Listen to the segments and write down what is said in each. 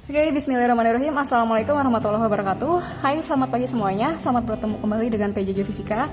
Oke, bismillahirrahmanirrahim. Assalamualaikum warahmatullahi wabarakatuh. Hai, selamat pagi semuanya. Selamat bertemu kembali dengan PJJ Fisika.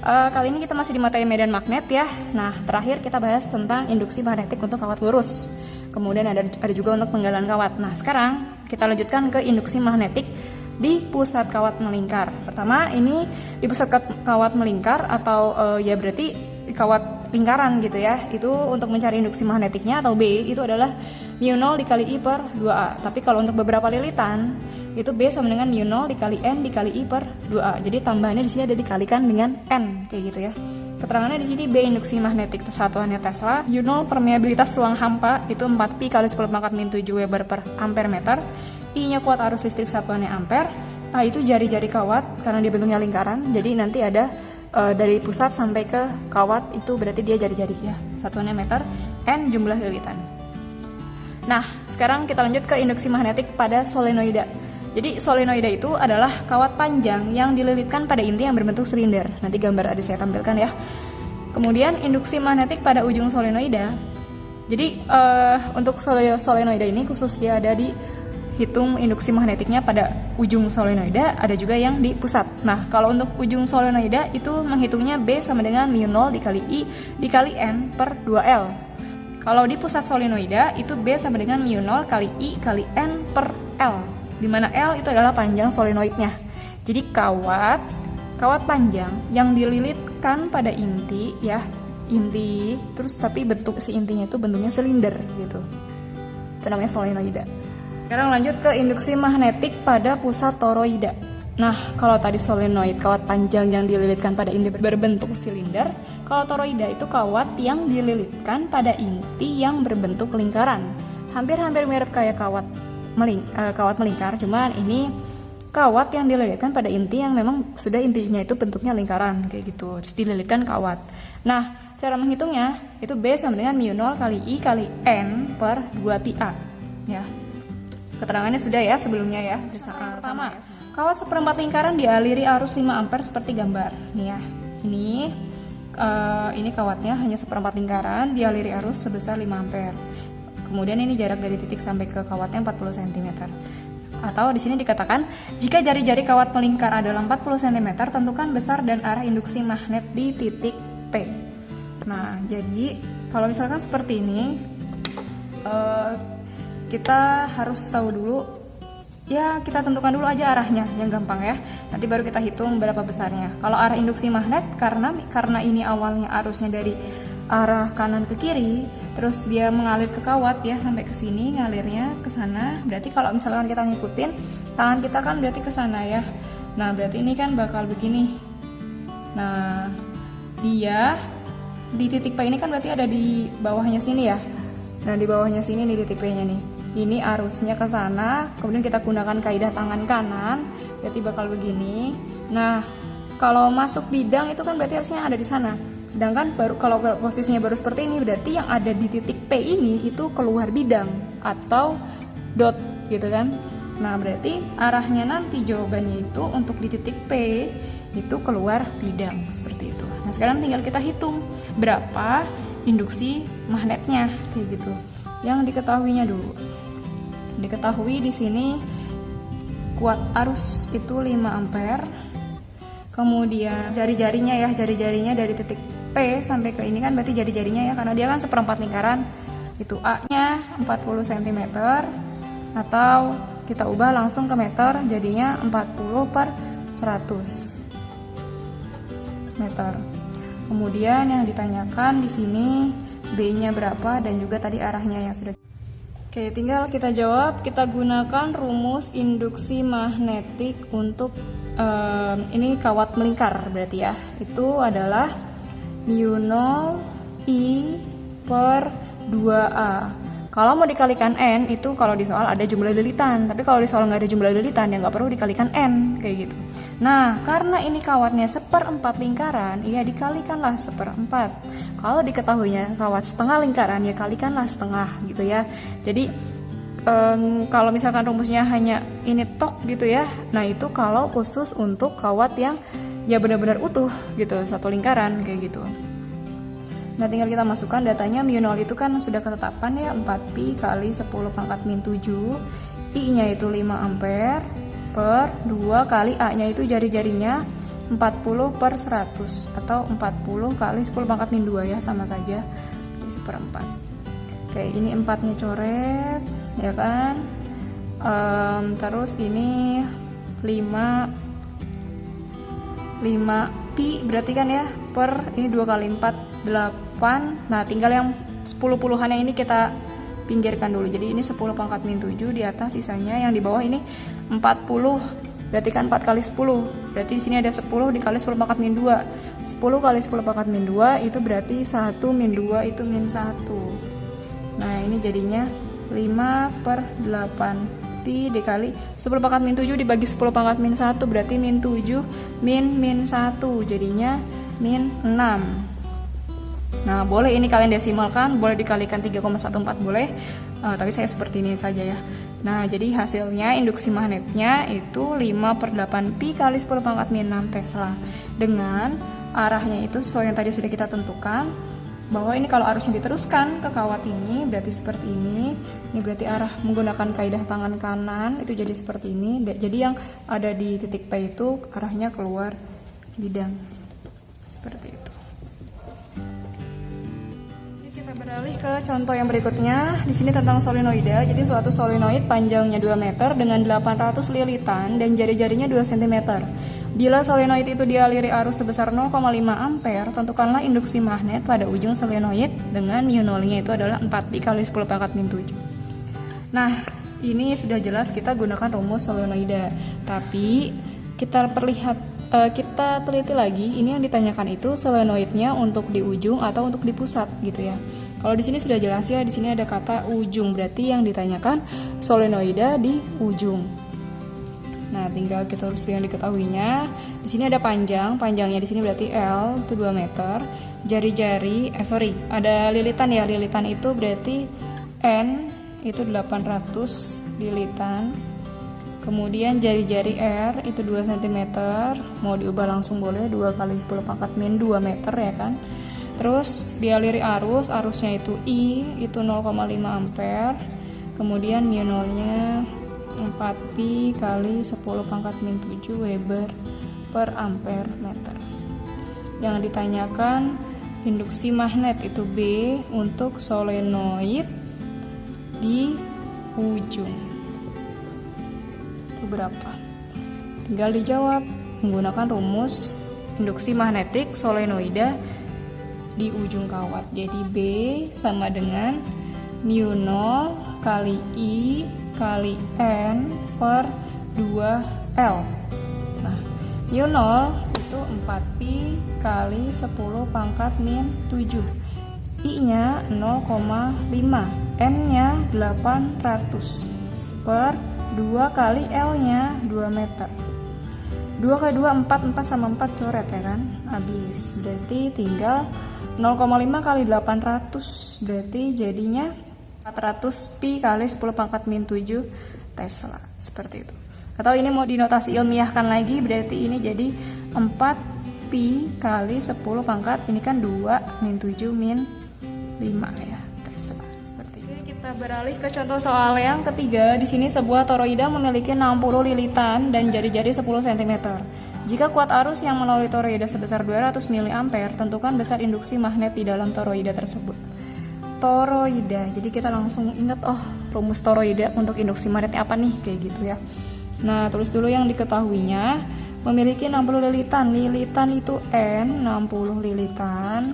Kali ini kita masih di materi medan magnet ya. Nah, terakhir kita bahas tentang induksi magnetik untuk kawat lurus. Kemudian ada juga untuk penggalan kawat. Nah, sekarang kita lanjutkan ke induksi magnetik di pusat kawat melingkar. Pertama, ini di pusat kawat melingkar atau ya berarti kawat lingkaran gitu ya. Itu untuk mencari induksi magnetiknya atau B itu adalah mu0 dikali I per 2A. Tapi kalau untuk beberapa lilitan itu B sama dengan mu0 dikali N dikali I per 2A. Jadi tambahannya di sini ada dikalikan dengan N kayak gitu ya. Keterangannya di sini B induksi magnetik satuannya Tesla, U0 permeabilitas ruang hampa itu 4pi kali 10 pangkat min 7 Weber per ampere meter, I-nya kuat arus listrik satuannya ampere, A itu jari-jari kawat karena dia bentuknya lingkaran. Jadi nanti ada dari pusat sampai ke kawat itu berarti dia jari-jari ya. Satuannya meter, N jumlah lilitan. Nah, sekarang kita lanjut ke induksi magnetik pada solenoida. Jadi solenoida itu adalah kawat panjang yang dililitkan pada inti yang berbentuk silinder. Nanti gambar ada saya tampilkan ya. Kemudian induksi magnetik pada ujung solenoida. Jadi untuk solenoida ini khusus dia ada di hitung induksi magnetiknya pada ujung solenoida, ada juga yang di pusat. Nah, kalau untuk ujung solenoida itu menghitungnya B sama dengan mu0 dikali I dikali N per 2L. Kalau di pusat solenoida itu B sama dengan mu0 kali I kali N per L, di mana L itu adalah panjang solenoidnya. Jadi kawat panjang yang dililitkan pada inti ya, inti terus tapi bentuk si intinya itu bentuknya silinder gitu. Itu namanya solenoida. Sekarang lanjut ke induksi magnetik pada pusat toroida. Nah, kalau tadi solenoid kawat panjang yang dililitkan pada inti berbentuk silinder, kalau toroida itu kawat yang dililitkan pada inti yang berbentuk lingkaran. Hampir-hampir mirip kayak kawat melingkar, cuman ini kawat yang dililitkan pada inti yang memang sudah intinya itu bentuknya lingkaran kayak gitu. Terus dililitkan kawat. Nah, cara menghitungnya itu B sama dengan mu0 kali I kali N per 2pi A. Ya. Keterangannya sudah ya sebelumnya ya. Sama. Kawat seperempat lingkaran dialiri arus 5 ampere seperti gambar. Nih ya. Ini kawatnya hanya seperempat lingkaran dialiri arus sebesar 5 ampere. Kemudian ini jarak dari titik sampai ke kawatnya 40 cm. Atau di sini dikatakan jika jari-jari kawat melingkar adalah 40 cm, tentukan besar dan arah induksi magnet di titik P. Nah, jadi kalau misalkan seperti ini kita harus tahu dulu ya, kita tentukan dulu aja arahnya yang gampang ya, nanti baru kita hitung berapa besarnya. Kalau arah induksi magnet karena ini awalnya arusnya dari arah kanan ke kiri, terus dia mengalir ke kawat ya sampai ke sini, ngalirnya ke sana, berarti kalau misalkan kita ngikutin tangan kita kan berarti ke sana ya. Nah, berarti ini kan bakal begini. Nah, dia di titik P ini kan berarti ada di bawahnya sini ya. Nah, di bawahnya sini nih titik P-nya nih. Ini arusnya ke sana, kemudian kita gunakan kaidah tangan kanan, berarti bakal begini. Nah, kalau masuk bidang itu kan berarti harusnya ada di sana. Sedangkan kalau posisinya baru seperti ini, berarti yang ada di titik P ini itu keluar bidang atau dot gitu kan. Nah, berarti arahnya nanti jawabannya itu untuk di titik P itu keluar bidang seperti itu. Nah, sekarang tinggal kita hitung berapa induksi magnetnya kayak gitu. Yang diketahuinya dulu. Diketahui di sini kuat arus itu 5 ampere. Kemudian jari-jarinya dari titik P sampai ke ini kan berarti jari-jarinya ya, karena dia kan seperempat lingkaran. Itu A-nya 40 cm atau kita ubah langsung ke meter jadinya 40 per 100 meter. Kemudian yang ditanyakan di sini B-nya berapa dan juga tadi arahnya yang sudah. Oke, tinggal kita jawab. Kita gunakan rumus induksi magnetik untuk ini kawat melingkar berarti ya. Itu adalah mu0 I per 2A. Kalau mau dikalikan N itu kalau di soal ada jumlah lilitan, tapi kalau di soal nggak ada jumlah lilitan ya nggak perlu dikalikan N kayak gitu. Nah, karena ini kawatnya seperempat lingkaran, ya dikalikanlah seperempat. Kalau diketahuinya kawat setengah lingkaran, ya kalikanlah setengah gitu ya. Jadi kalau misalkan rumusnya hanya ini tok gitu ya, nah itu kalau khusus untuk kawat yang ya benar-benar utuh gitu, satu lingkaran kayak gitu. Nah, tinggal kita masukkan datanya. Mu 0 itu kan sudah ketetapan ya, 4pi kali 10 pangkat min 7. I-nya itu 5 ampere per 2 kali A-nya itu jari-jarinya 40 per 100 atau 40 kali 10 pangkat min 2 ya, sama saja di 1/4. Oke, ini 4-nya coret ya kan. Terus ini 5 pi berarti kan ya, per ini 2 kali 4 8. Nah, tinggal yang 10 puluhannya ini kita pinggirkan dulu. Jadi ini 10 pangkat min 7 di atas, sisanya yang di bawah ini 40. Berarti kan 4 kali 10. Berarti di sini ada 10 dikali 10 pangkat min 2. 10 kali 10 pangkat min 2 itu berarti 1 min 2 itu min 1. Nah, ini jadinya 5 per 8 pi dikali 10 pangkat min 7 dibagi 10 pangkat min 1 berarti min 7 min 1 jadinya min 6. Nah, boleh ini kalian desimalkan, boleh dikalikan 3,14 boleh, tapi saya seperti ini saja ya. Nah, jadi hasilnya induksi magnetnya itu 5 per 8 pi kali 10 pangkat min 6 Tesla. Dengan arahnya itu sesuai yang tadi sudah kita tentukan, bahwa ini kalau arusnya diteruskan ke kawat ini berarti seperti ini. Ini berarti arah menggunakan kaidah tangan kanan itu jadi seperti ini. Jadi yang ada di titik P itu arahnya keluar bidang. Seperti itu. Kita beralih ke contoh yang berikutnya. Di sini tentang solenoida. Jadi suatu solenoid panjangnya 2 meter dengan 800 lilitan dan jari-jarinya 2 cm. Bila solenoid itu dialiri arus sebesar 0,5 ampere, tentukanlah induksi magnet pada ujung solenoid dengan mu 0-nya itu adalah 4pi kali 10 pangkat min 7. Nah, ini sudah jelas kita gunakan rumus solenoida. Tapi kita teliti lagi, ini yang ditanyakan itu solenoidnya untuk di ujung atau untuk di pusat gitu ya. Kalau di sini sudah jelas ya, di sini ada kata ujung, berarti yang ditanyakan solenoida di ujung. Nah, tinggal kita harus yang diketahuinya. Di sini ada panjangnya di sini berarti L itu 2 meter. Jari-jari, ada lilitan ya. Lilitan itu berarti N itu 800 lilitan. Kemudian jari-jari R itu 2 cm. Mau diubah langsung boleh, 2 kali 10 pangkat min 2 meter ya kan. Terus dialiri arusnya itu I itu 0,5 ampere. Kemudian mu 0-nya 4pi kali 10 pangkat min 7 Weber per ampere meter. Yang ditanyakan induksi magnet itu B untuk solenoid di ujung. Itu berapa? Tinggal dijawab menggunakan rumus induksi magnetik solenoida di ujung kawat. Jadi B sama dengan mu 0 kali I kali N per 2L. Nah, mu 0 itu 4pi kali 10 pangkat min 7. I-nya 0,5, N-nya 800 per 2 kali L-nya 2 meter. 2 kali 2 4 sama 4 coret ya kan? Habis. Berarti tinggal 0,5 kali 800 berarti jadinya 400 pi kali 10 pangkat min 7 Tesla. Seperti itu. Atau ini mau dinotasi ilmiahkan lagi, berarti ini jadi 4 pi kali 10 pangkat, ini kan 2 min 7 min 5 ya Tesla. Seperti itu. Kita beralih ke contoh soal yang ketiga. Di sini sebuah toroida memiliki 60 lilitan dan jari-jari 10 cm. Jika kuat arus yang melalui toroida sebesar 200 mA, tentukan besar induksi magnet di dalam toroida tersebut. Toroida. Jadi kita langsung ingat, rumus toroida untuk induksi magnetnya apa nih, kayak gitu ya. Nah, tulis dulu yang diketahuinya. Memiliki 60 lilitan. Lilitan itu N, 60 lilitan.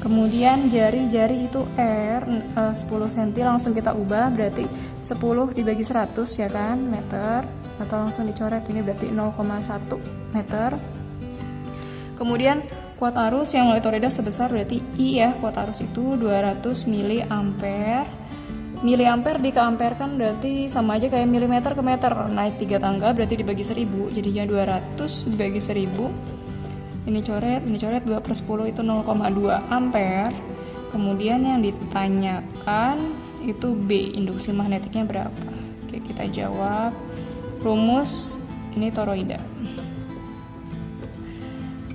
Kemudian jari-jari itu R, 10 cm. Langsung kita ubah, berarti 10 dibagi 100 ya kan, meter. Atau langsung dicoret, ini berarti 0,1 meter. Kemudian kuat arus yang melalui toroida sebesar berarti I ya, kuat arus itu 200 mA. Miliampere dikamperkan berarti sama aja kayak milimeter ke meter. Naik 3 tangga berarti dibagi 1000, jadinya 200 dibagi 1000. Ini coret 2/10 itu 0,2 ampere. Kemudian yang ditanyakan itu B, induksi magnetiknya berapa? Oke, kita jawab. Rumus ini toroida.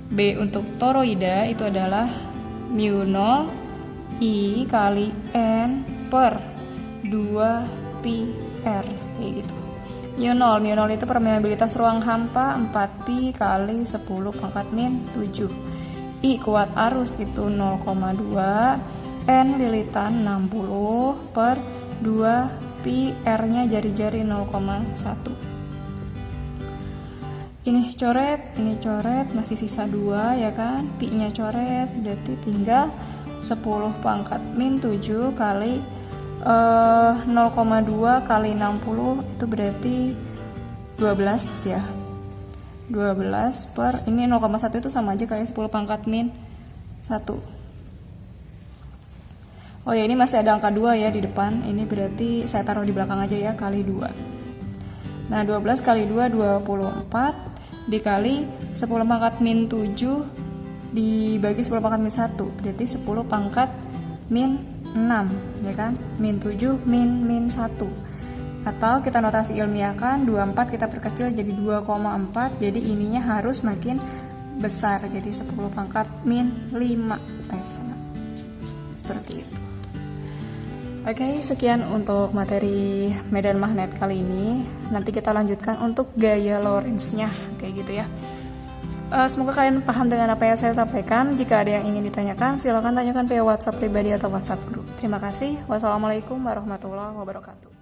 B untuk toroida itu adalah mu 0 I kali N per 2 pi R kayak gitu. Mu 0 itu permeabilitas ruang hampa 4pi kali 10 pangkat min 7. I kuat arus itu 0,2, N lilitan 60 per 2 pi R nya jari-jari 0,1. Ini coret, masih sisa 2 ya kan, pi nya coret, berarti tinggal 10 pangkat min 7 kali 0,2 kali 60 itu berarti 12 ya, 12 per, ini 0,1 itu sama aja kayak 10 pangkat min 1. Oh ya, ini masih ada angka 2 ya di depan, ini berarti saya taruh di belakang aja ya, kali 2. Nah, 12 kali 2, 24 dikali 10 pangkat min 7 dibagi 10 pangkat min 1, berarti 10 pangkat min 6 ya kan, min 7 min 1, atau kita notasi ilmiahkan 24 kita perkecil jadi 2,4, jadi ininya harus makin besar, jadi 10 pangkat min 5 Tesla seperti itu. Oke, sekian untuk materi medan magnet kali ini. Nanti kita lanjutkan untuk gaya Lorentz-nya, kayak gitu ya. Semoga kalian paham dengan apa yang saya sampaikan. Jika ada yang ingin ditanyakan, silakan tanyakan via WhatsApp pribadi atau WhatsApp grup. Terima kasih. Wassalamualaikum warahmatullahi wabarakatuh.